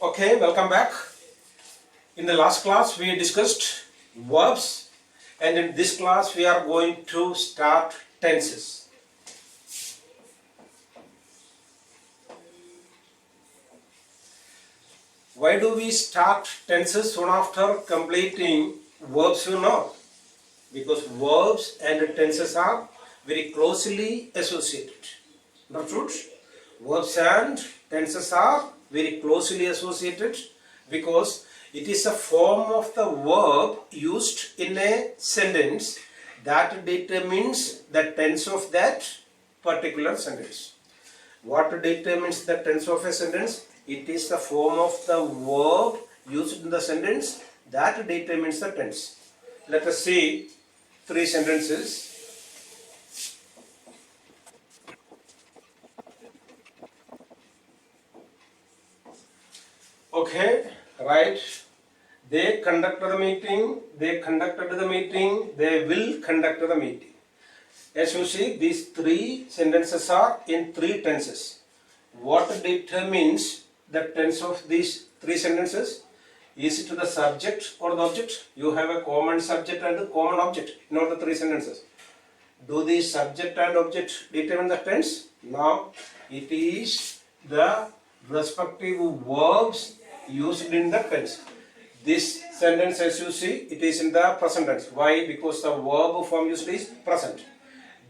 Okay, welcome back. In the last class we discussed verbs, and in this class we are going to start tenses. Why do we start tenses soon after completing verbs? Because verbs and tenses are very closely associated. Understood? Verbs and tenses are very closely associated because it is a form of the verb used in a sentence that determines the tense of that particular sentence. What determines the tense of a sentence? It is the form of the verb used in the sentence that determines the tense. Let us see three sentences. Okay, right. They conducted the meeting, they conducted the meeting, they will conduct the meeting. As you see, these three sentences are in three tenses. What determines the tense of these three sentences? Is it the subject or the object? You have a common subject and a common object in all the three sentences. Do the subject and object determine the tense? No, it is the respective verbs used in the tense. This sentence, as you see, it is in the present tense. Why? Because the verb form used is present.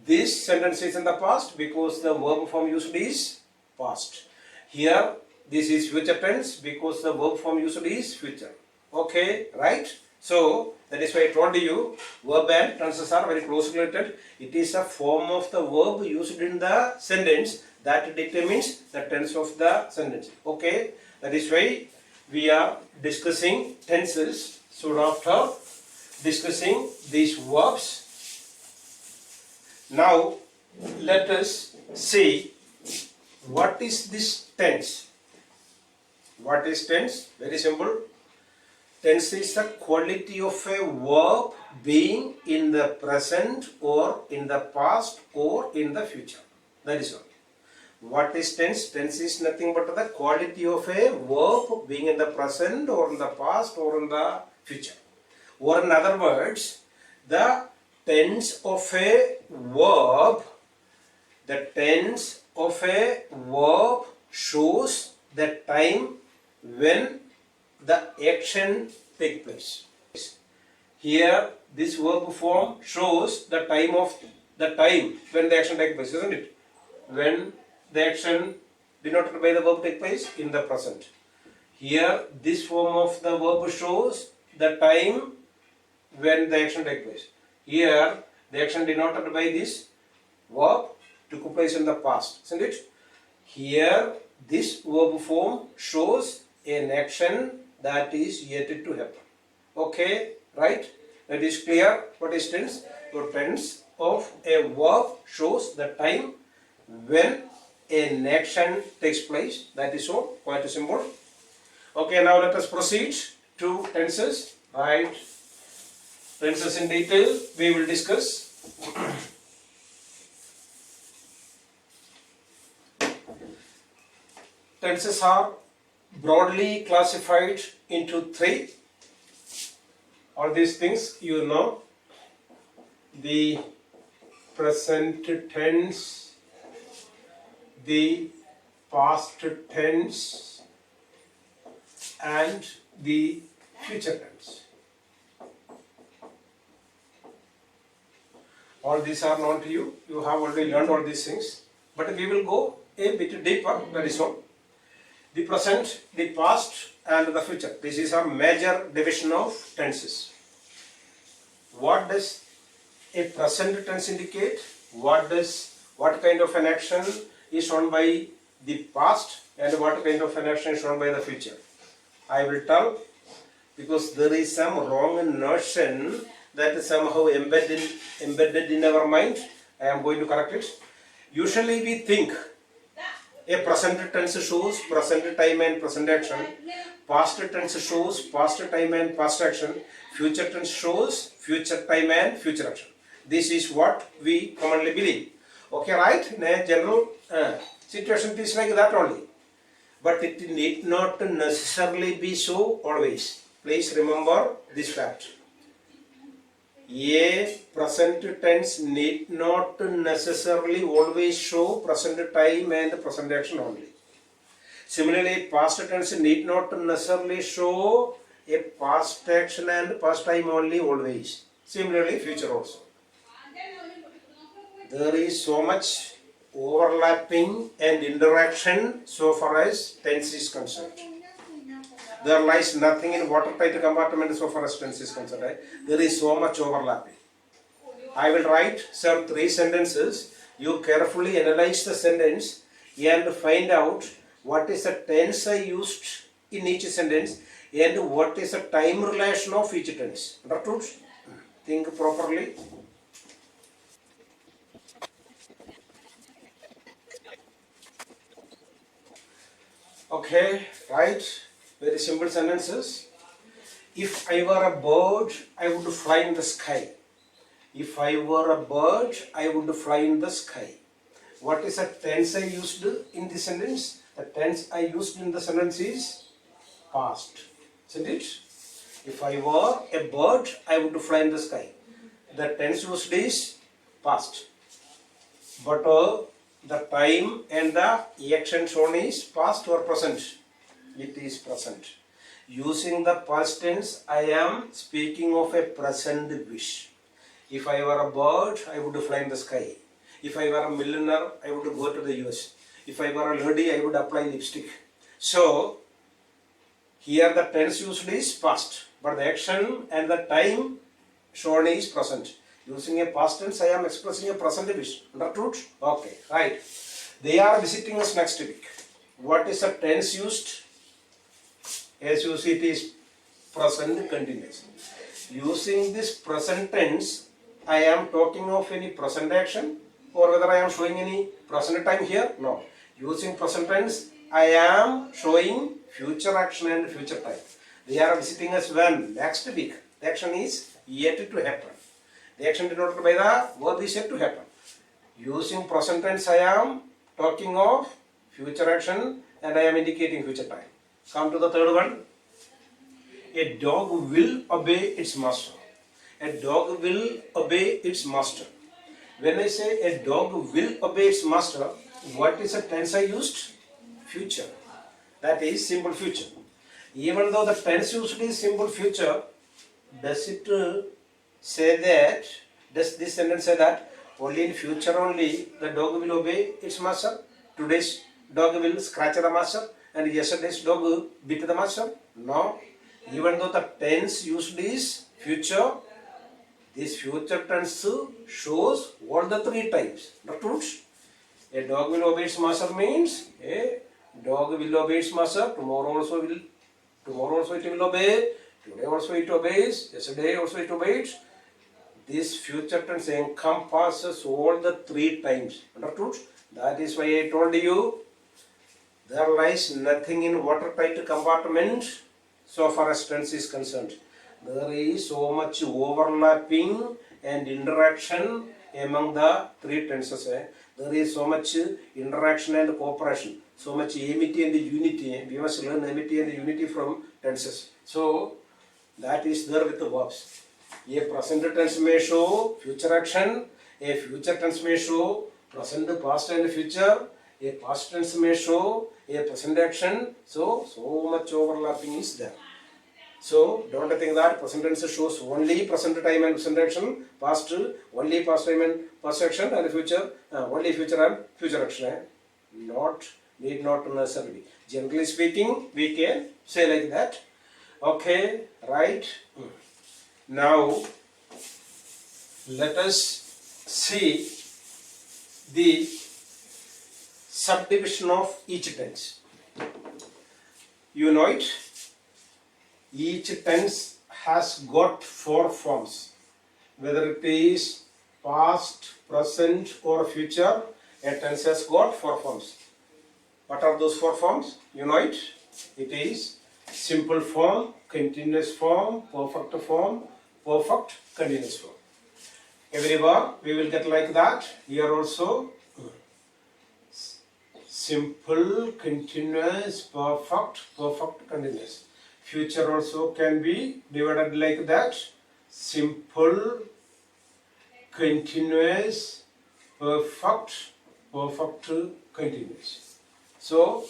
This sentence is in the past because the verb form used is past. Here, this is future tense because the verb form used is future. Okay, right? So, that is why I told you, verb and tenses are very closely related. It is a form of the verb used in the sentence that determines the tense of the sentence. Okay, that is why we are discussing tenses. So, after discussing these verbs, now let us see what is this tense. What is tense? Very simple. Tense is the quality of a verb being in the present or in the past or in the future. That is all. What is tense? Tense is nothing but the quality of a verb being in the present or in the past or in the future. Or in other words, the tense of a verb, shows the time when the action takes place. Here, this verb form shows the time when the action takes place, isn't it? When the action denoted by the verb takes place in the present. Here, this form of the verb shows the time when the action takes place. Here, the action denoted by this verb took place in the past, isn't it? Here, this verb form shows an action that is yet to happen. Okay, right? That is clear. What is tense? The tense of a verb shows the time when an action takes place. That is so quite simple. Okay, now let us proceed to tenses. Right? Tenses in detail we will discuss. Tenses are broadly classified into three. All these things you know. The present tense, the past tense, and the future tense. All these are known to you. You have already learned all these things. But we will go a bit deeper, that is all. The present, the past, and the future. This is our major division of tenses. What does a present tense indicate? What kind of an action is shown by the past, and what kind of an action is shown by the future? I will tell, because there is some wrong notion that is somehow embedded in our mind. I am going to correct it. Usually we think a present tense shows present time and present action. Past tense shows past time and past action. Future tense shows future time and future action. This is what we commonly believe. Okay, right? In a general situation, it is like that only. but it need not necessarily be so always. Please remember this fact. A present tense need not necessarily always show present time and present action only. Similarly, past tense need not necessarily show a past action and past time only always. Similarly, future also. There is so much overlapping and interaction so far as tense is concerned. There lies nothing in watertight compartment so far as tense is concerned. Right? There is so much overlapping. I will write some 3 sentences. You carefully analyze the sentence and find out what is the tense I used in each sentence and what is the time relation of each tense. Understood? Think properly. Okay, right. Very simple sentences. If I were a bird, I would fly in the sky. If I were a bird, I would fly in the sky. What is the tense I used in this sentence? The tense I used in the sentence is past. Isn't it? If I were a bird, I would fly in the sky. The tense used is past. But the time and the action shown is past or present? It is present. Using the past tense, I am speaking of a present wish. If I were a bird, I would fly in the sky. If I were a millionaire, I would go to the US. If I were a lady, I would apply lipstick. So, here the tense used is past, but the action and the time shown is present. Using a past tense, I am expressing a present wish. Understood? Okay, right. They are visiting us next week. What is the tense used? As you see, it is present continuous. Using this present tense, I am talking of any present action or whether I am showing any present time here? No. Using present tense, I am showing future action and future time. They are visiting us when? Next week. The action is yet to happen. The action denoted by the verb is yet to happen. Using present tense, I am talking of future action and I am indicating future time. Come to the third one. A dog will obey its master. A dog will obey its master. When I say a dog will obey its master, what is the tense I used? Future. That is simple future. Even though the tense used is simple future, does it say that, does this sentence say that only in future only the dog will obey its master? Today's dog will scratch the master and yesterday's dog bit the master? No. Even though the tense used is future, this future tense shows all the 3 times. Understood? A dog will obey its master means a dog will obey its master. Tomorrow also it will obey. Today also it obeys. Yesterday also it obeys. This future tense encompasses all the 3 times. Understood? That is why I told you there lies nothing in watertight compartment so far as tense is concerned. There is so much overlapping and interaction among the 3 tenses. There is so much interaction and cooperation, so much amity and unity. We must learn amity and unity from tenses. So that is there with the verbs. A present tense may show future action, a future tense may show present, past and future, a past tense may show a present action. So much overlapping is there. So don't think that present tense shows only present time and present action, past only past time and past action, and future only future and future action. Need not necessarily. Generally speaking, we can say like that. Okay, right. Now let us see the subdivision of each tense. You know it. Each tense has got 4 forms. Whether it is past, present or future, a tense has got 4 forms. What are those 4 forms? You know it. It is simple form, continuous form, perfect form, perfect continuous form. Everywhere we will get like that. Here also simple, continuous, perfect, perfect, continuous. Future also can be divided like that. Simple, continuous, perfect, perfect, continuous. So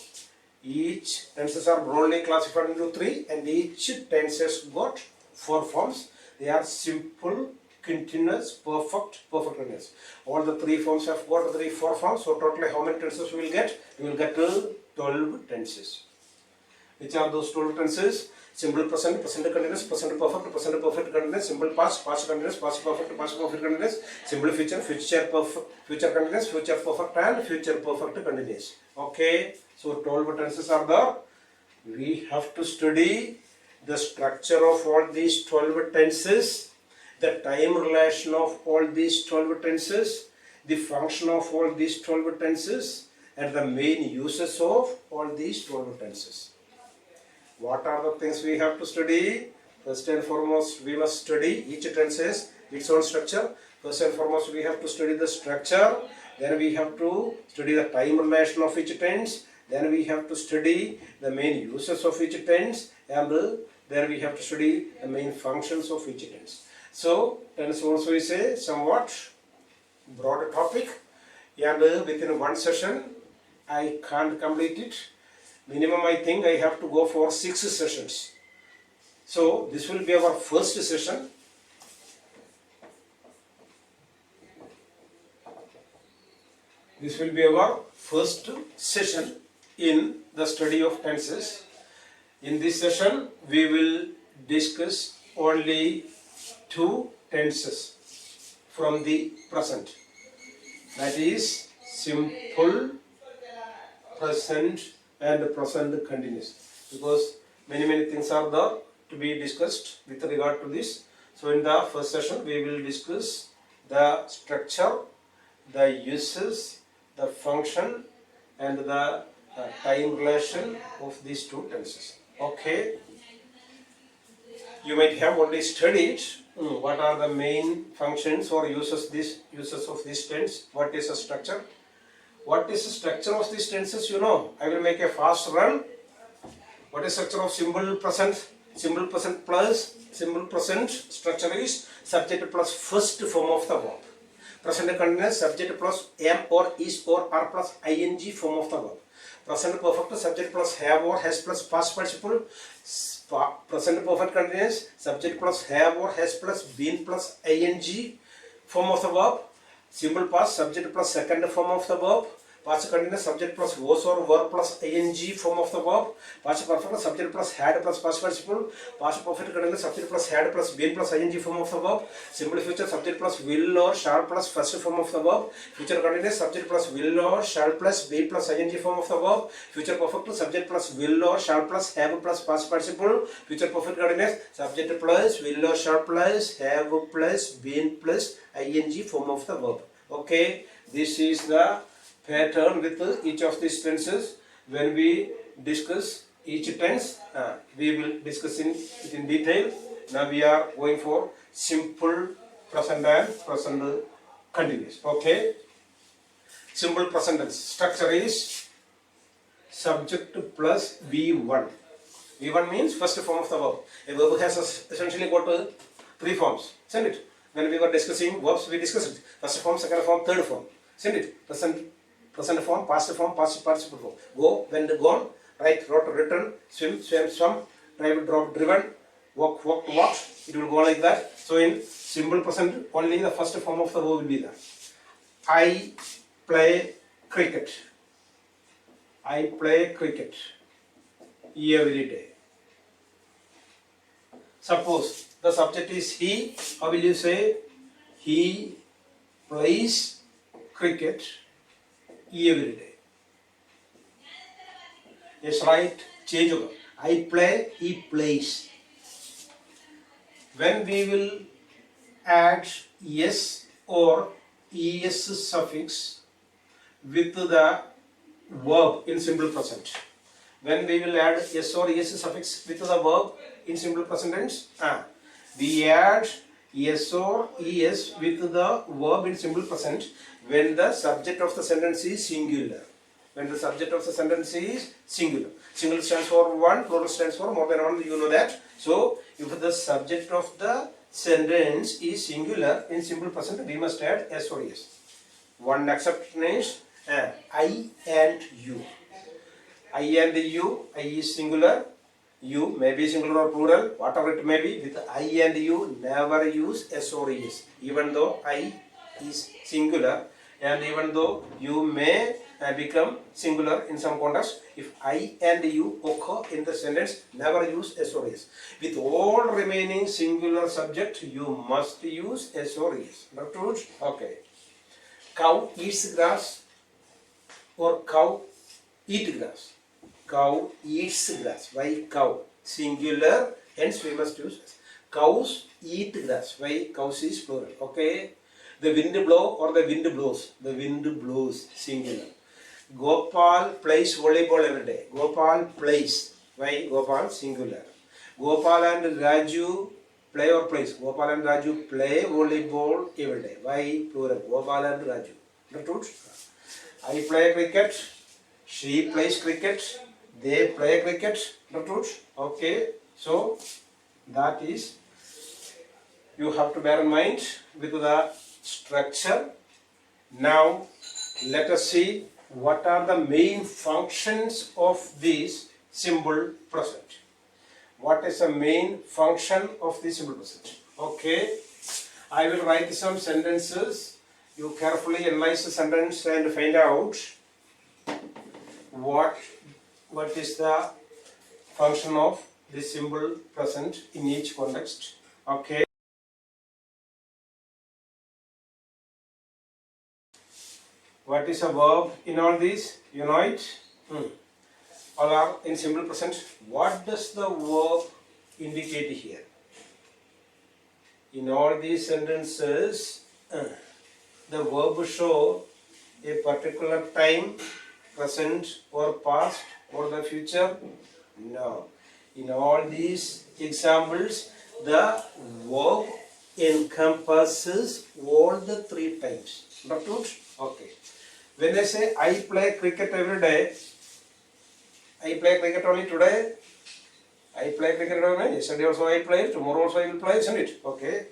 each tenses are broadly classified into three, and each tense has got four forms. They are simple, continuous, perfect, perfect, continuous. All the three forms have got four forms. So totally how many tenses we will get? We will get 12 tenses. Which are those 12 tenses? Simple present, present continuous, present perfect continuous, simple past, past continuous, past perfect continuous, simple future, future perfect, future continuous, future perfect, and future perfect continuous. Okay, so 12 tenses are there. We have to study the structure of all these 12 tenses, the time relation of all these 12 tenses, the function of all these 12 tenses, and the main uses of all these 12 tenses. What are the things we have to study? First and foremost, we must study each tense has its own structure. First and foremost, we have to study the structure. Then we have to study the time relation of each tense. Then we have to study the main uses of each tense. And then we have to study the main functions of each tense. So, tense also is a somewhat broad topic. And within one session, I can't complete it. Minimum, I think I have to go for 6 sessions. So this will be our first session. This will be our first session in the study of tenses. In this session, we will discuss only 2 tenses from the present. That is simple present and present continuous, because many things are there to be discussed with regard to this. So in the first session we will discuss the structure, the uses, the function, and the time relation of these 2 tenses. Okay, you might have already studied what are the main functions or uses of this tense. What is the structure? What is the structure of these tenses? You know, I will make a fast run. What is structure of simple present? Simple present plus simple present structure is subject plus first form of the verb. Present continuous subject plus am or is or are plus ing form of the verb. Present perfect subject plus have or has plus past participle. Present perfect continuous subject plus have or has plus been plus ing form of the verb. Simple past subject plus second form of the verb. Past continuous subject plus was or were plus ing form of the verb. Past perfect subject plus had plus past participle. Past perfect continuous subject plus had plus been plus ing form of the verb. Simple future subject plus will or shall plus first form of the verb. Future continuous subject plus will or shall plus be plus ing form of the verb. Future perfect subject plus will or shall plus have plus past participle. Future perfect continuous subject plus will or shall plus have plus been plus ing form of the verb. Okay, this is the pattern with each of these tenses. When we discuss each tense, we will discuss it in detail. Now we are going for simple present and present continuous. Okay, simple present tense structure is subject plus V1. V1 means first form of the verb. A verb has essentially got 3 forms, isn't it? When we were discussing verbs, we discussed it. First form, second form, third form, isn't it? Present form, past participle form. Go, went, gone, write, wrote, written, swim, swam, swum, drive, drove, driven, walk, walked, walked. It will go like that. So in simple present, only the first form of the verb will be there. I play cricket. I play cricket every day. Suppose the subject is he. How will you say? He plays cricket every day. Yes, right. Change over. I play, he plays. When we will add yes or es suffix with the verb in simple present. When we will add yes or es suffix with the verb in simple present tense, we add yes or es with the verb in simple present when the subject of the sentence is singular. when the subject of the sentence is singular. Singular stands for one, plural stands for more than one, you know that. So, if the subject of the sentence is singular, in simple present we must add S or S. One exception is I and you. I and you, I is singular, you may be singular or plural, whatever it may be, with I and you never use S or Es. Even though I is singular and even though you may become singular in some context, if I and you occur in the sentence, never use S or Es. With all remaining singular subject, you must use S or Es. Not true? Okay. Cow eats grass or cow eat grass. Cow eats grass. Why cow? Singular, hence we must use S. Cows eat grass. Why cows is plural? Okay. The wind blow or the wind blows. The wind blows, singular. Gopal plays volleyball every day. Gopal plays. Why Gopal? Singular. Gopal and Raju play or plays. Gopal and Raju play volleyball every day. Why plural? Gopal and Raju. The truth. I play cricket. She plays cricket. They play cricket. The truth. Okay. So that is, you have to bear in mind with the structure. Now let us see what are the main functions of this simple present. What is the main function of this simple present? Okay, I will write some sentences. You carefully analyze the sentence and find out what is the function of this simple present in each context. Okay. What is a verb in all these? You know it? All are in simple present. What does the verb indicate here? In all these sentences, the verb show a particular time, present or past or the future? No. In all these examples, the verb encompasses all the three times. Not true? Okay. When I say I play cricket every day, I play cricket only today, I play cricket only, yesterday also I played, tomorrow also I will play, isn't it? Okay.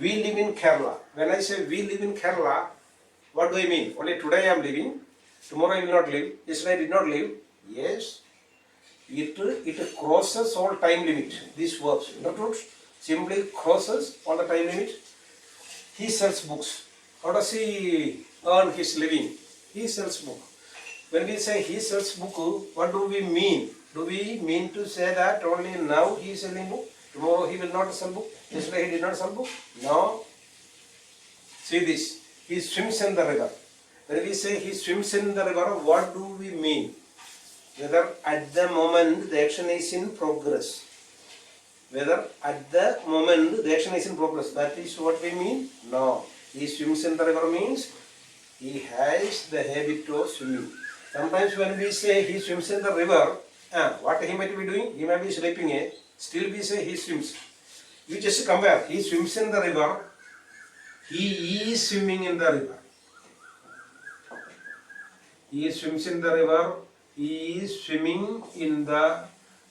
We live in Kerala. When I say we live in Kerala, what do I mean? Only today I am living, tomorrow I will not live, yesterday I did not live. Yes. It crosses all time limit, these verbs. Not true? Simply crosses all the time limit. He sells books. How does he earn his living? He sells book. When we say he sells book, what do we mean? Do we mean to say that only now he is selling book? Tomorrow he will not sell book? Yesterday he did not sell book? No. See this. He swims in the river. When we say he swims in the river, what do we mean? Whether at the moment the action is in progress. Whether at the moment the action is in progress. That is what we mean? No. He swims in the river means he has the habit of swimming. Sometimes when we say he swims in the river, what he might be doing? He might be sleeping. Still we say he swims. You just compare. He swims in the river. He is swimming in the river. He swims in the river. He is swimming in the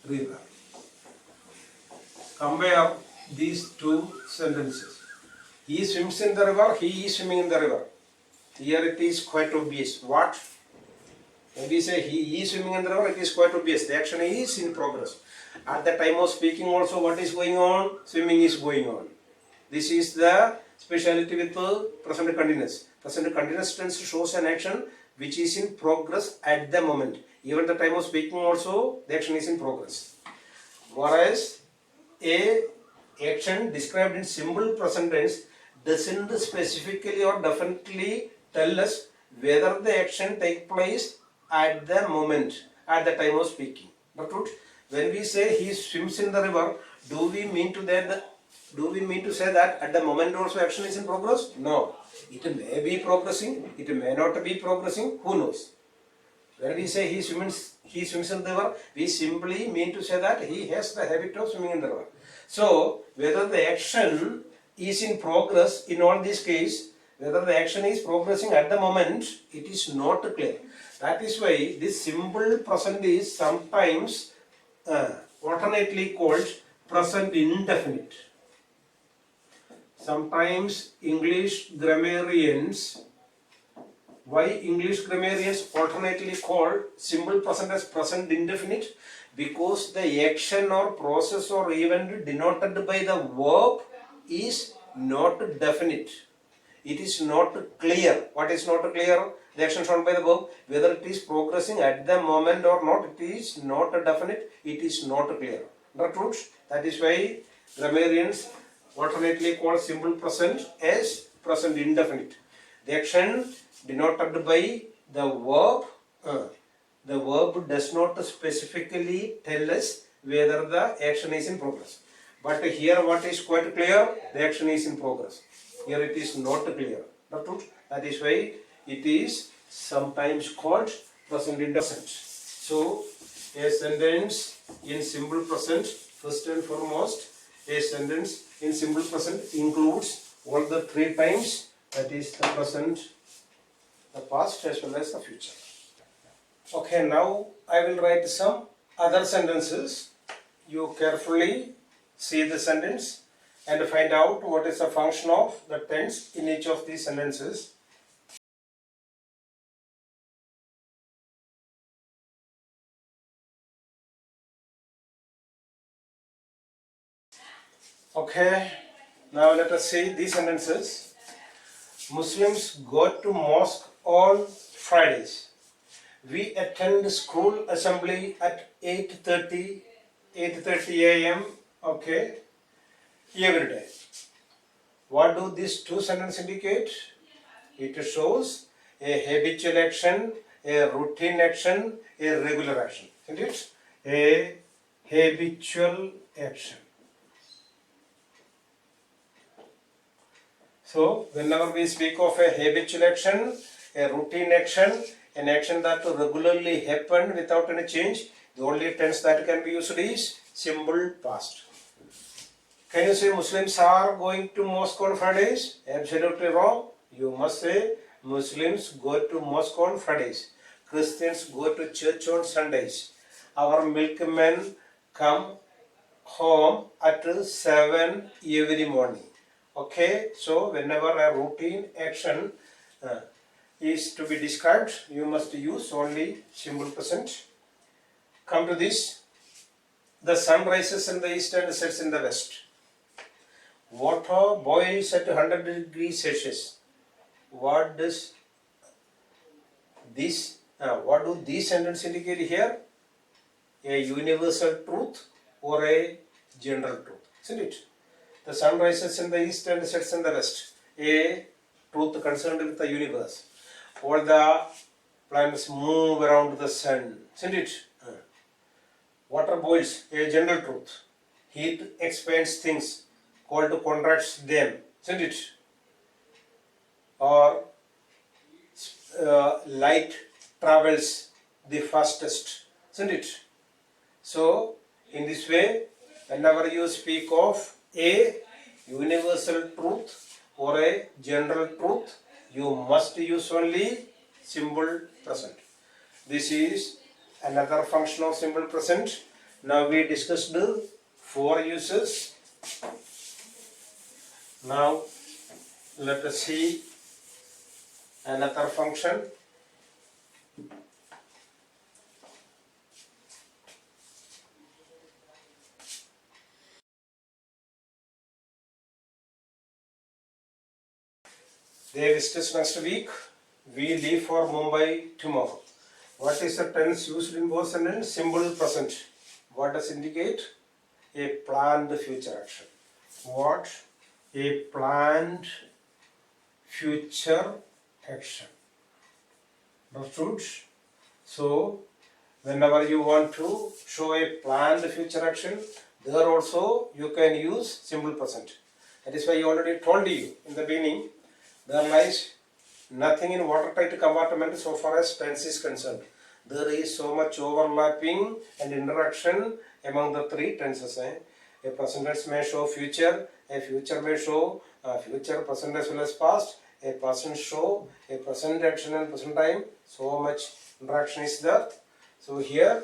river. Compare these two sentences. He swims in the river. He is swimming in the river. Here it is quite obvious. What? When we say he is swimming in the river, it is quite obvious. The action is in progress. At the time of speaking also, what is going on? Swimming is going on. This is the speciality with the present continuous. Present continuous tense shows an action which is in progress at the moment. Even the time of speaking also, the action is in progress. Whereas a action described in simple present tense doesn't specifically or definitely tell us whether the action take place at the moment, at the time of speaking. But when we say he swims in the river, do we mean to say that at the moment also action is in progress? No. It may be progressing, it may not be progressing, who knows? When we say he swims in the river, we simply mean to say that he has the habit of swimming in the river. So, whether the action is in progress in all these cases, whether the action is progressing at the moment, it is not clear. That is why this simple present is sometimes alternately called present indefinite. Sometimes English grammarians, why English grammarians alternately call simple present as present indefinite? Because the action or process or event denoted by the verb is not definite. It is not clear. What is not clear? The action shown by the verb, whether it is progressing at the moment or not, it is not definite, it is not clear. Understood? That is why grammarians alternately call simple present as present indefinite. The action denoted by the verb does not specifically tell us whether the action is in progress. But here what is quite clear, the action is in progress. Here it is not clear. That is why it is sometimes called present indefinite. So a sentence in simple present, first and foremost, a sentence in simple present includes all the three times, that is the present, the past as well as the future. Okay, now I will write some other sentences. You carefully see the sentence and find out what is the function of the tense in each of these sentences. Okay, now let us see these sentences. Muslims go to mosque on Fridays. We attend school assembly at 8:30 a.m. Okay, every day. What do these two sentences indicate? It shows a habitual action, a routine action, a regular action. Isn't it? A habitual action. So, whenever we speak of a habitual action, a routine action, an action that regularly happen without any change, the only tense that can be used is simple past. Can you say Muslims are going to mosque on Fridays? Absolutely wrong. You must say Muslims go to mosque on Fridays. Christians go to church on Sundays. Our milkmen come home at 7 every morning. Okay, so whenever a routine action is to be described, you must use only simple present. Come to this. The sun rises in the east and sets in the west. Water boils at 100 degrees Celsius. What does this? What do these sentences indicate here? A universal truth or a general truth, isn't it? The sun rises in the east and sets in the west. A truth concerned with the universe. All the planets move around the sun, isn't it? Water boils, a general truth. Heat expands things, cold contracts them, isn't it? Or light travels the fastest, isn't it? So, in this way, whenever you speak of a universal truth or a general truth, you must use only simple present. This is another function of simple present. Now we discussed the 4 uses. Now let us see another function. They discuss next week. We leave for Mumbai tomorrow. What is the tense used in both sentences? Simple present. What does indicate? A planned future action. What? A planned future action. Understood? So, whenever you want to show a planned future action, there also you can use simple present. That is why I already told you in the beginning, there lies nothing in watertight compartment so far as tense is concerned. There is so much overlapping and interaction among the 3 tenses. A present tense may show future, a future may show future, present as well as past, a present show a present action and present time. So much interaction is there. So here,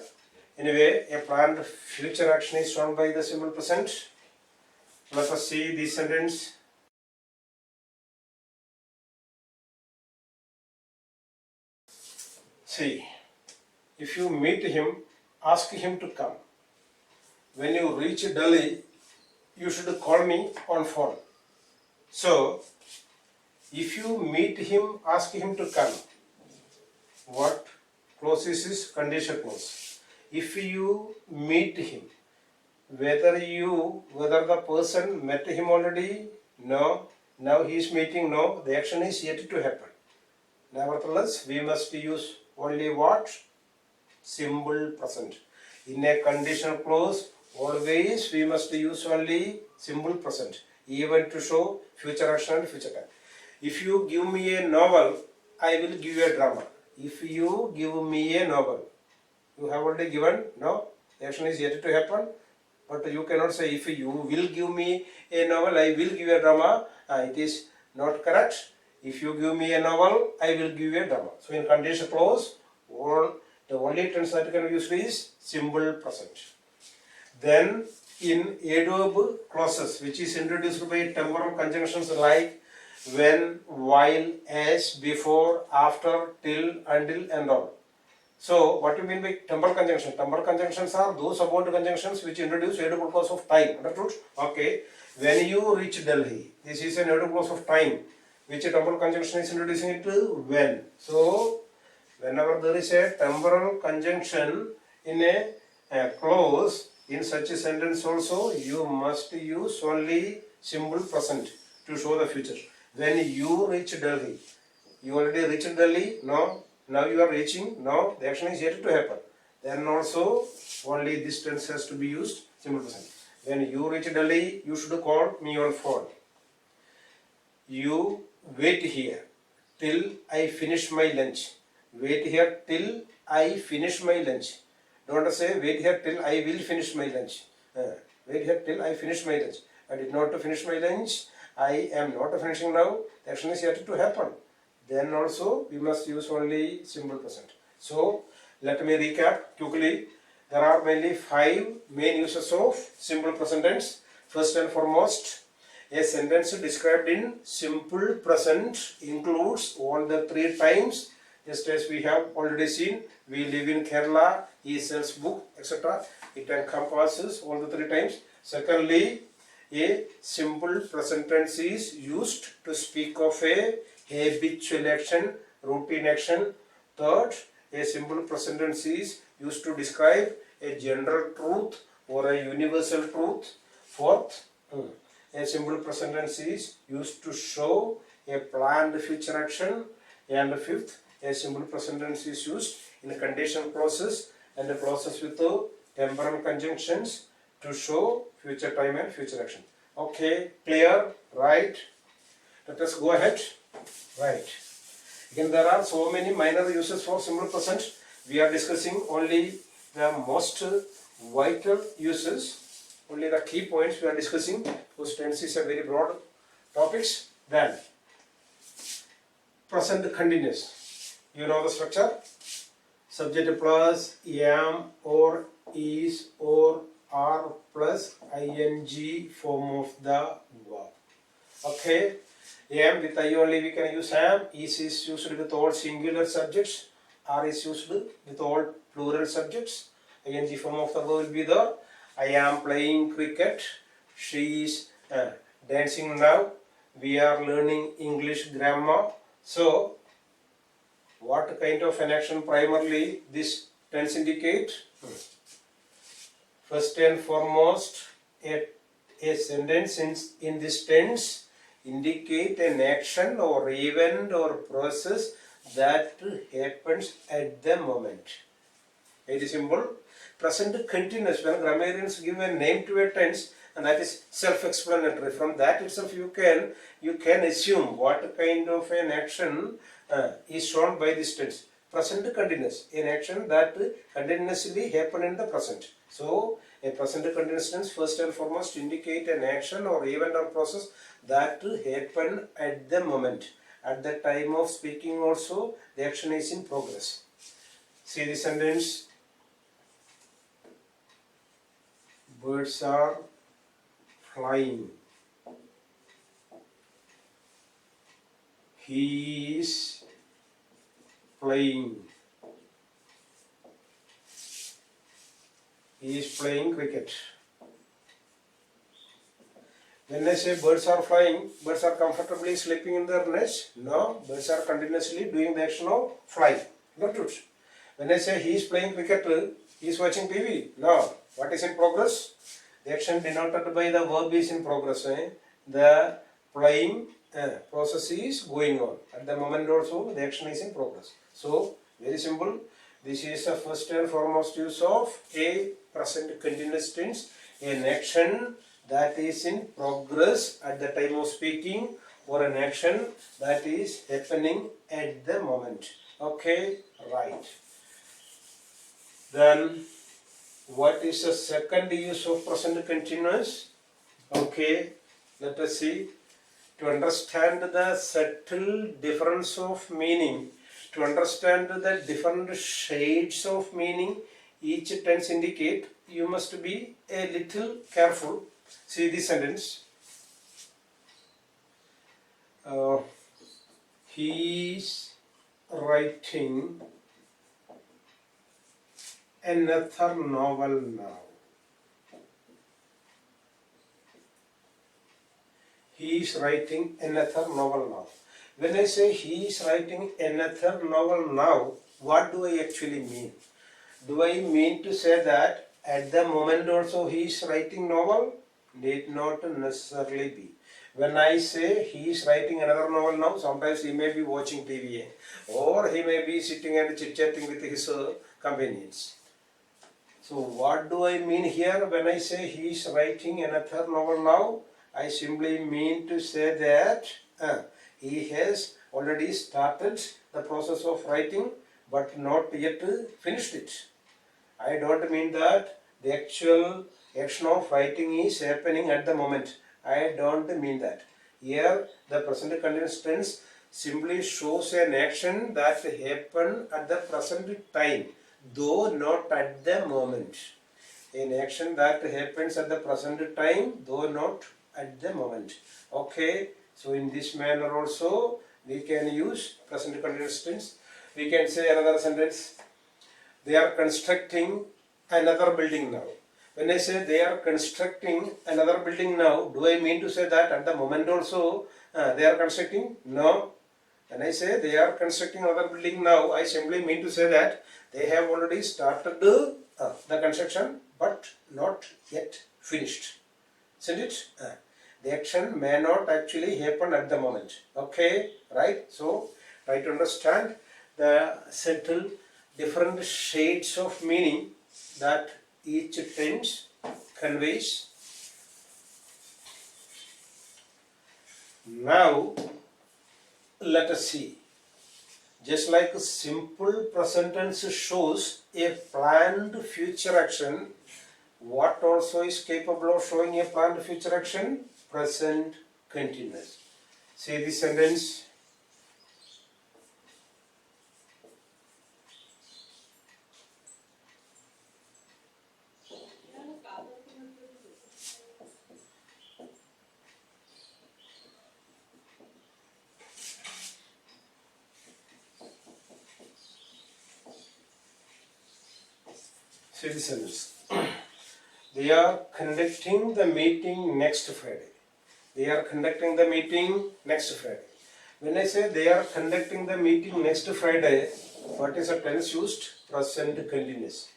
anyway, a planned future action is shown by the simple present. Let us see this sentence. See, if you meet him, ask him to come. When you reach Delhi, you should call me on phone. So, if you meet him, ask him to come. What clause is this? Conditional clause. If you meet him, whether the person met him already, no. Now he is meeting, no. The action is yet to happen. Nevertheless, we must use only what? Simple present. In a conditional clause, always we must use only simple present, even to show future action and future time. If you give me a novel, I will give you a drama. If you give me a novel, you have already given, no, the action is yet to happen. But you cannot say, if you will give me a novel, I will give you a drama. It is not correct. If you give me a novel, I will give you a drama. So in conditional clause, the only tense that can be used is simple present. Then in adverb clauses, which is introduced by temporal conjunctions like when, while, as, before, after, till, until, and all. So, what do you mean by temporal conjunction? Temporal conjunctions are those about conjunctions which introduce adverb clause of time. Understood? Okay. When you reach Delhi, this is an adverb clause of time, which a temporal conjunction is introducing it to when. So, whenever there is a temporal conjunction in a clause, in such a sentence also, you must use only simple present to show the future. When you reach Delhi, you already reached Delhi? No. Now you are reaching? No. The action is yet to happen. Then also, only this tense has to be used, simple present. When you reach Delhi, you should call me on phone. You wait here till I finish my lunch. Wait here till I finish my lunch. Don't say wait here till I will finish my lunch. Wait here till I finish my lunch. I did not finish my lunch. I am not finishing now. The action is yet to happen. Then also we must use only simple present. So let me recap quickly. There are mainly 5 main uses of simple present tense. First and foremost, a sentence described in simple present includes all the 3 times. Just as we have already seen, we live in Kerala, he sells book, etc. It encompasses all the 3 times. Secondly, a simple present tense is used to speak of a habitual action, routine action. Third, a simple present tense is used to describe a general truth or a universal truth. Fourth, a simple present tense is used to show a planned future action. And fifth, a simple present tense is used in conditional clauses and clauses with temporal conjunctions to show future time and future action. Okay, clear, right? Let us go ahead. Right. Again, there are so many minor uses for simple present. We are discussing only the most vital uses, only the key points we are discussing, because tense is a very broad topics. Then, present continuous. You know the structure? Subject plus am or is or are plus ing form of the verb. Okay. Am with I only we can use am, is used with all singular subjects, are is used with all plural subjects, ing form of the verb will be there. I am playing cricket, she is dancing now, we are learning English grammar. So, what kind of an action primarily this tense indicate? First and foremost, a sentence in this tense indicate an action or event or process that happens at the moment. Very simple. Present continuous, when grammarians give a name to a tense, and that is self-explanatory. From that itself you can assume what kind of an action is shown by this tense. Present continuous, an action that continuously happen in the present. So a present continuous tense first and foremost indicate an action or event or process that happen at the moment. At the time of speaking also, the action is in progress. See the sentence. Birds are flying. He is playing. He is playing cricket. When I say birds are flying, birds are comfortably sleeping in their nest? No, birds are continuously doing the action of flying. Not true. When I say he is playing cricket, he is watching TV? No. What is in progress? The action denoted by the verb is in progress. The playing process is going on. At the moment also, the action is in progress. So, very simple. This is the first and foremost use of a present continuous tense, an action that is in progress at the time of speaking, or an action that is happening at the moment. Okay, right. Then, what is the second use of present continuous? Okay, let us see. To understand the subtle difference of meaning, to understand the different shades of meaning each tense indicate, you must be a little careful. See the sentence. He is writing another novel now. He is writing another novel now. When I say he is writing another novel now, what do I actually mean? Do I mean to say that at the moment also he is writing novel? Need not necessarily be. When I say he is writing another novel now, sometimes he may be watching TV, or he may be sitting and chit-chatting with his companions. So what do I mean here when I say he is writing another novel now? I simply mean to say that he has already started the process of writing but not yet finished it. I don't mean that the actual action of writing is happening at the moment. I don't mean that. Here the present continuous tense simply shows an action that happened at the present time, though not at the moment. An action that happens at the present time, though not at the moment. Okay, so in this manner also we can use present continuous tense. We can say another sentence. They are constructing another building now. When I say they are constructing another building now, do I mean to say that at the moment also they are constructing? No. When I say they are constructing another building now, I simply mean to say that they have already started the construction but not yet finished. Isn't it? The action may not actually happen at the moment. Okay, right? So, try to understand the subtle different shades of meaning that each tense conveys. Now, let us see. Just like a simple present tense shows a planned future action, what also is capable of showing a planned future action? Present continuous. See the sentence. See the sentence. They are conducting the meeting next Friday. They are conducting the meeting next Friday. When I say they are conducting the meeting next Friday, what is the tense used? Present continuous.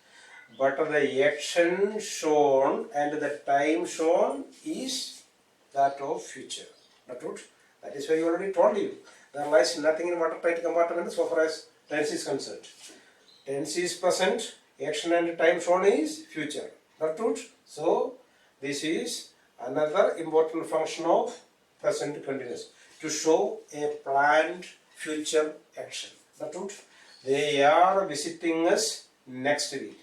But the action shown and the time shown is that of future. Not true? That is why I already told you. There lies nothing in watertight compartment so far as tense is concerned. Tense is present, action and time shown is future. Not true? So, this is another important function of present continuous, to show a planned future action. Not true? They are visiting us next week.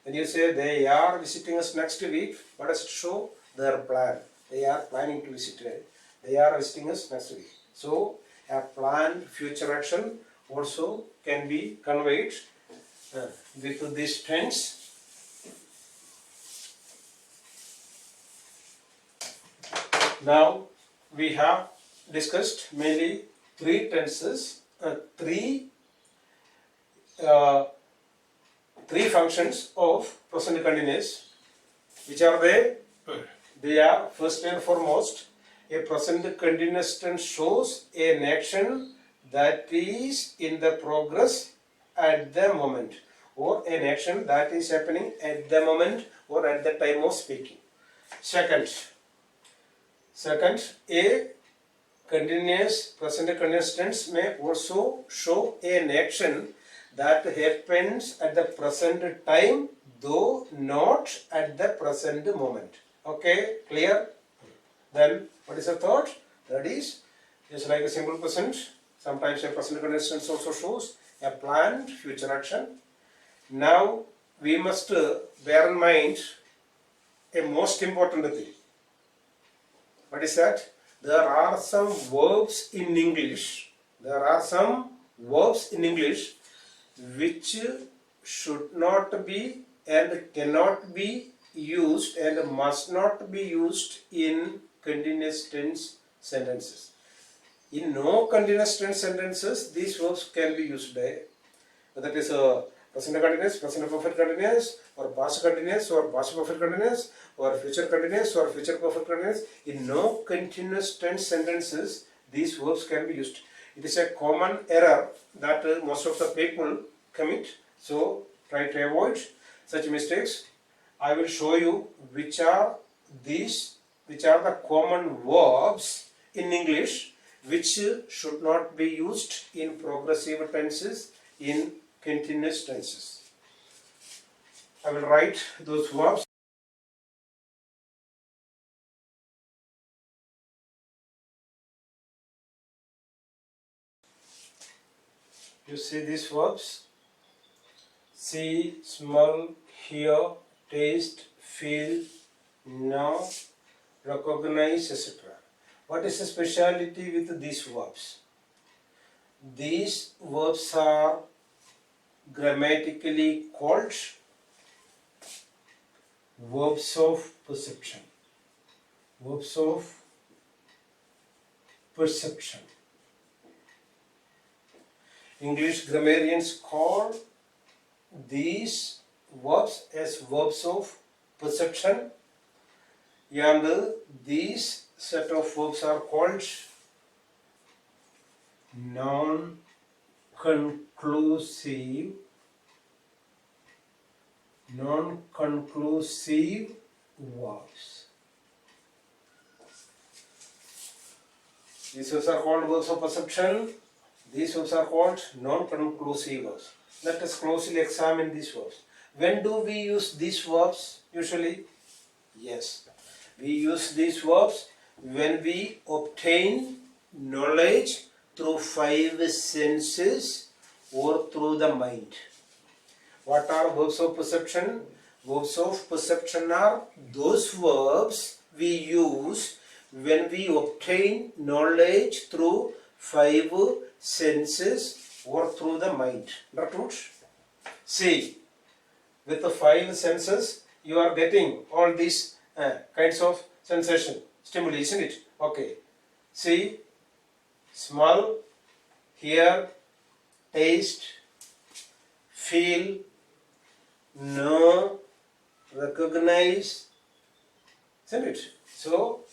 When you say they are visiting us next week, what does it show? Their plan. They are planning to visit. They are visiting us next week. So, a planned future action also can be conveyed with this tense. Now we have discussed mainly three tenses, three functions of present continuous. Which are they? They are first and foremost, a present continuous tense shows an action that is in the progress at the moment, or an action that is happening at the moment or at the time of speaking. Second, a present continuous tense may also show an action that happens at the present time, though not at the present moment. Okay, clear? Then what is the third? That is just like a simple present. Sometimes a present continuous tense also shows a planned future action. Now we must bear in mind a most important thing. What is that? There are some verbs in English. Which should not be and cannot be used and must not be used in continuous tense sentences. In no continuous tense sentences, these verbs can be used. That is present continuous, present perfect continuous, or past continuous, or past perfect continuous, or future continuous, or future perfect continuous. In no continuous tense sentences, these verbs can be used. It is a common error that most of the people commit. So try to avoid such mistakes. I will show you which are the common verbs in English which should not be used in progressive tenses, in continuous tenses. I will write those verbs. You see these verbs: see, smell, hear, taste, feel, know, recognize, etc. What is the speciality with these verbs? These verbs are grammatically called verbs of perception. Verbs of perception. English grammarians call these verbs as verbs of perception, and these set of verbs are called non-conclusive verbs. These verbs are called verbs of perception. These verbs are called non-conclusive verbs. Let us closely examine these verbs. When do we use these verbs usually? Yes, we use these verbs when we obtain knowledge through five senses or through the mind. What are verbs of perception? Verbs of perception are those verbs we use when we obtain knowledge through five senses or through the mind. Understood? See, with the five senses, you are getting all these kinds of sensation, stimuli, isn't it? Okay. See, smell, hear, taste, feel, know, recognize, isn't it? So,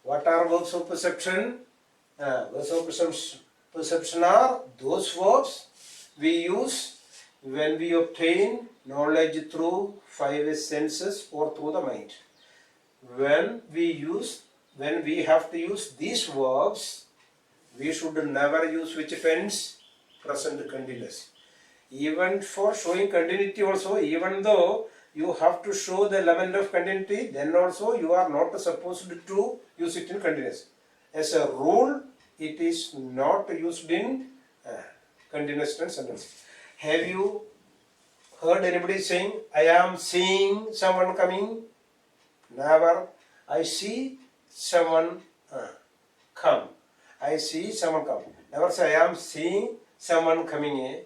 what are verbs of perception? Verbs of perception are those verbs we use when we obtain knowledge through five senses or through the mind. When we have to use these verbs, we should never use which tense? Present continuous. Even for showing continuity also, even though you have to show the element of continuity, then also you are not supposed to use it in continuous. As a rule, it is not used in continuous tense sentence. Have you heard anybody saying, I am seeing someone coming? Never. I see someone come. I see someone come. Never say, I am seeing someone coming.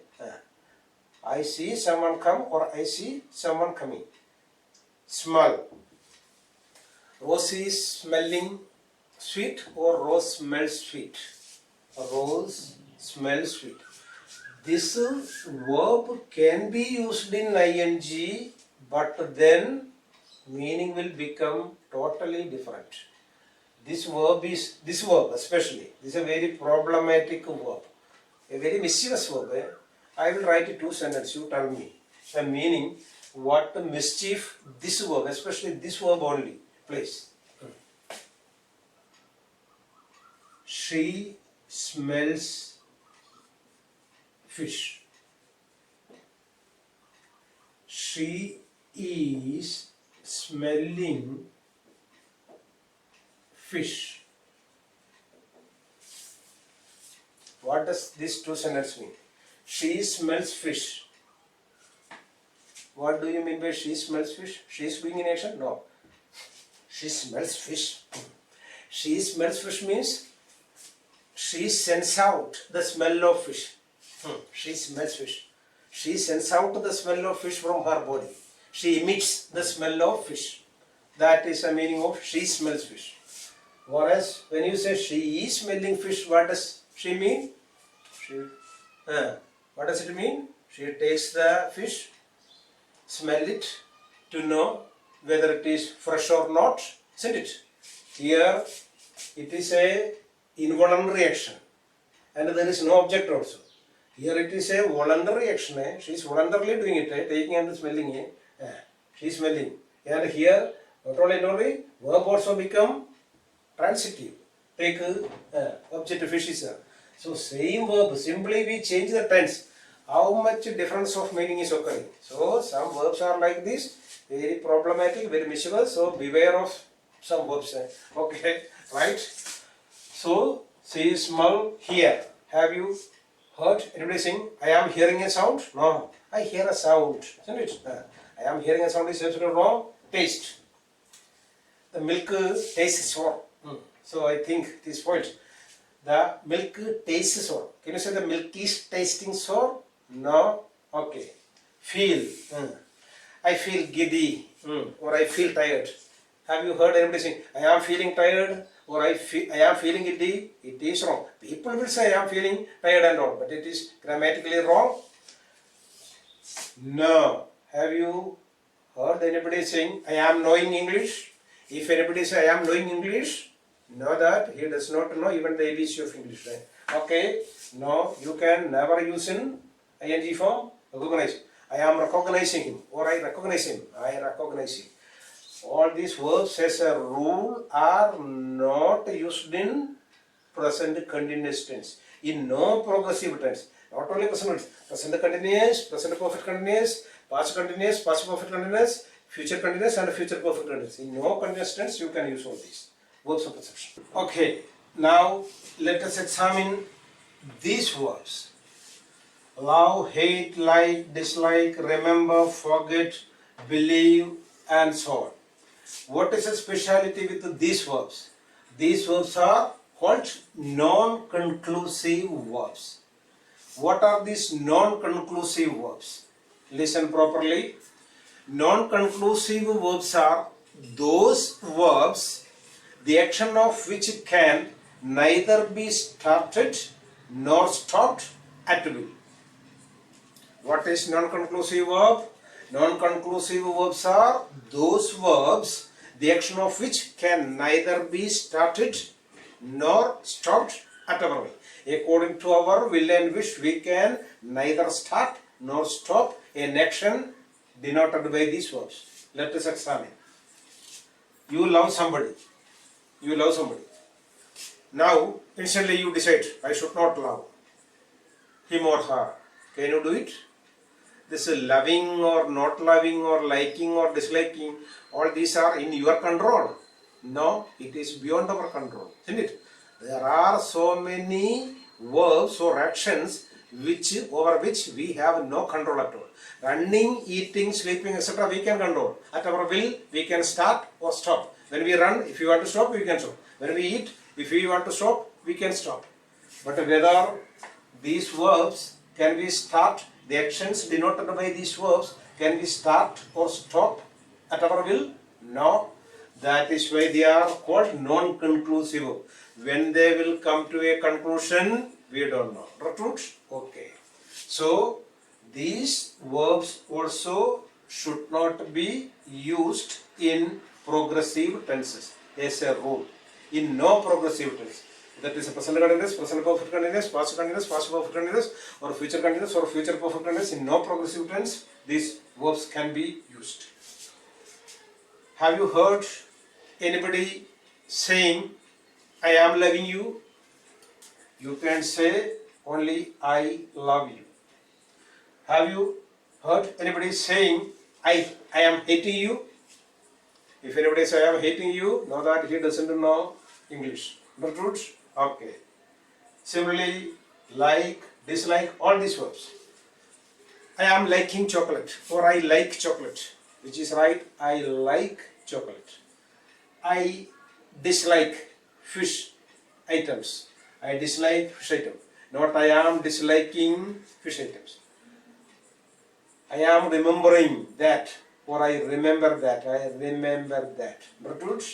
I see someone come or I see someone coming. Smell. Rose is smelling sweet or rose smells sweet? Rose smells sweet. This verb can be used in ing, but then meaning will become totally different. This verb especially, this is a very problematic verb, a very mischievous verb. I will write two sentences, you tell me the meaning, what the mischief this verb, especially this verb only, please. She smells fish. She is smelling fish. What does these two sentences mean? She smells fish. What do you mean by she smells fish? She is being in action? No. She smells fish. She smells fish means she sends out the smell of fish. She smells fish. She sends out the smell of fish from her body. She emits the smell of fish. That is the meaning of she smells fish. Whereas when you say she is smelling fish, what does she mean? What does it mean? She takes the fish, smell it to know whether it is fresh or not, isn't it? Here it is a involuntary action and there is no object also. Here it is a voluntary action. She is voluntarily doing it, taking and smelling it. She is smelling. And here not only verb also become transitive. Take object fish is. So same verb, simply we change the tense. How much difference of meaning is occurring? So some verbs are like this, very problematic, very mischievous. So beware of some verbs. Okay, right? So see, smell, hear. Have you heard anybody sing? I am hearing a sound? No, I hear a sound, isn't it? I am hearing a sound is absolutely wrong. Taste. The milk tastes sour. So I think this point. The milk tastes sour. Can you say the milk is tasting sour? No? Okay. Feel. I feel giddy. Or I feel tired. Have you heard anybody saying, I am feeling tired or I am feeling giddy? It is wrong. People will say I am feeling tired and all, but it is grammatically wrong. No. Have you heard anybody saying, I am knowing English? If anybody says I am knowing English, know that he does not know even the ABC of English. Right? Okay, no, you can never use in ing form, recognize. I am recognizing him or I recognize him. I recognize him. All these verbs as a rule are not used in present continuous tense. In no progressive tense. Not only present tense. Present continuous, present perfect continuous, past continuous, past perfect continuous, future continuous and future perfect continuous. In no continuous tense you can use all these verbs of perception. Okay, now let us examine these verbs. Love, hate, like, dislike, remember, forget, believe and so on. What is the speciality with these verbs? These verbs are called non-conclusive verbs. What are these non-conclusive verbs? Listen properly. Non-conclusive verbs are those verbs the action of which can neither be started nor stopped at will. What is non-conclusive verb? Non-conclusive verbs are those verbs the action of which can neither be started nor stopped at our will. According to our will and wish, we can neither start nor stop an action denoted by these verbs. Let us examine. You love somebody. You love somebody. Now, instantly you decide, I should not love him or her. Can you do it? This loving or not loving or liking or disliking, all these are in your control. No, it is beyond our control, isn't it? There are so many verbs or actions over which we have no control at all. Running, eating, sleeping, etc. we can control. At our will, we can start or stop. When we run, if you want to stop, we can stop. When we eat, if we want to stop, we can stop. But whether these verbs can we start the actions denoted by these verbs can be start or stop at our will? No. That is why they are called non-conclusive. When they will come to a conclusion, we don't know. Right? Okay. So, these verbs also should not be used in progressive tenses as a rule. In no progressive tense. That is a present continuous, present perfect continuous, past perfect continuous, or future perfect continuous. In no progressive tense, these verbs can be used. Have you heard anybody saying, I am loving you? You can say only I love you. Have you heard anybody saying, I am hating you? If anybody says I am hating you, know that he doesn't know English. Understood? Okay. Similarly, like, dislike, all these verbs. I am liking chocolate, or I like chocolate. Which is right? I like chocolate. I dislike fish items. I dislike fish items. Not I am disliking fish items. I am remembering that, or I remember that. I remember that. Understood?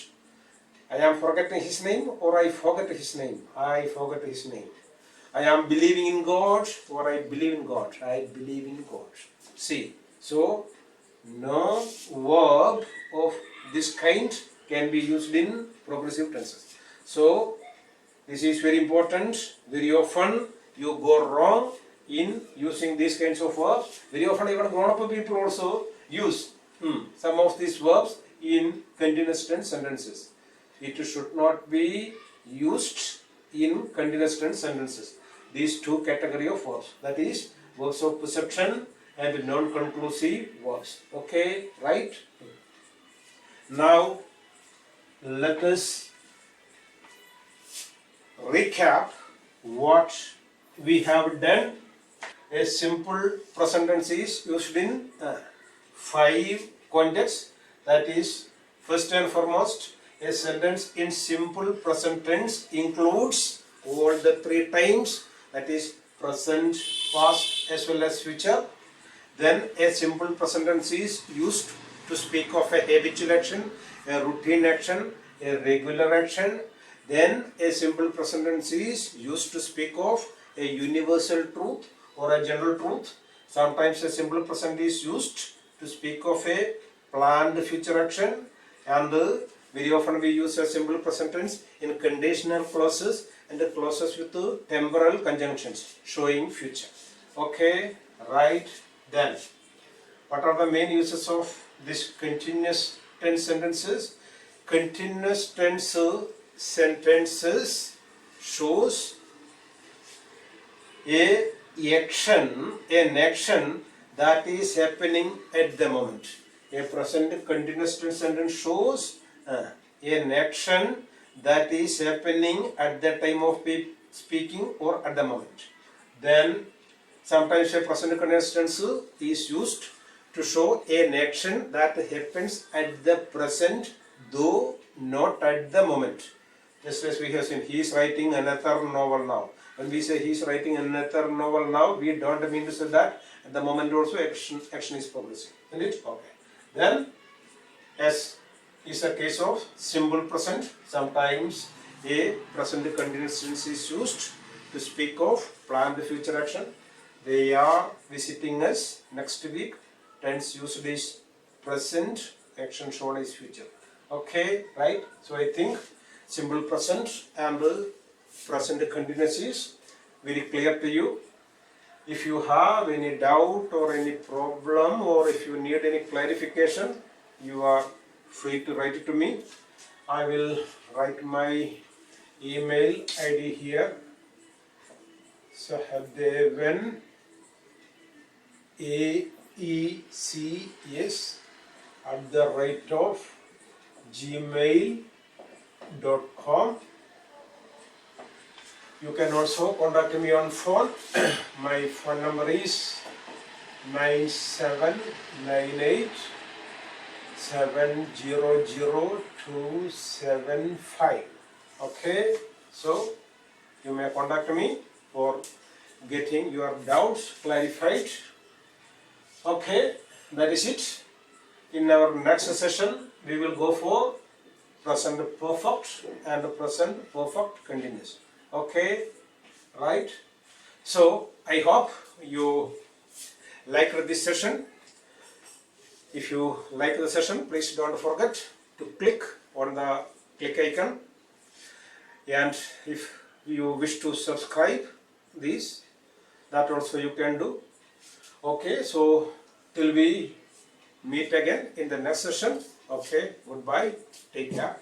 I am forgetting his name, or I forget his name. I forget his name. I am believing in God, or I believe in God. I believe in God. See, so no verb of this kind can be used in progressive tenses. So this is very important. Very often you go wrong in using these kinds of verbs. Very often even grown-up people also use some of these verbs in continuous tense sentences. It should not be used in continuous tense sentences. These two categories of verbs, that is verbs of perception and non-conclusive verbs. Okay, right? Now let us recap what we have done. A simple present tense is used in 5 contexts. That is, first and foremost, a sentence in simple present tense includes all the 3 times, that is present, past as well as future. Then a simple present tense is used to speak of a habitual action, a routine action, a regular action. Then a simple present tense is used to speak of a universal truth or a general truth. Sometimes a simple present is used to speak of a planned future action, and very often we use a simple present tense in conditional clauses and the clauses with temporal conjunctions showing future. Okay, right then. What are the main uses of this continuous tense sentences? Continuous tense sentences shows an action that is happening at the moment. A present continuous tense sentence shows an action that is happening at the time of speaking or at the moment. Then sometimes a present continuous tense is used to show an action that happens at the present though not at the moment. Just as we have seen, he is writing another novel now. When we say he is writing another novel now, we don't mean to say that at the moment also action is progressing. Isn't it? Okay. Then, as is a case of simple present, sometimes a present continuous tense is used to speak of planned future action. They are visiting us next week. Tense used is present, action shown is future. Okay, right? So I think simple present and present continuous is very clear to you. If you have any doubt or any problem, or if you need any clarification, you are free to write it to me. I will write my email ID here. Sahadevan AECS@gmail.com. You can also contact me on phone. My phone number is 9798 700275. Okay, so you may contact me for getting your doubts clarified Okay, that is it. In our next session, we will go for present perfect and present perfect continuous. Okay, right? So I hope you liked this session. If you like the session, please don't forget to click on the click icon, and if you wish to subscribe this, that also you can do. Okay, so till we meet again in the next session. Okay, goodbye, take care.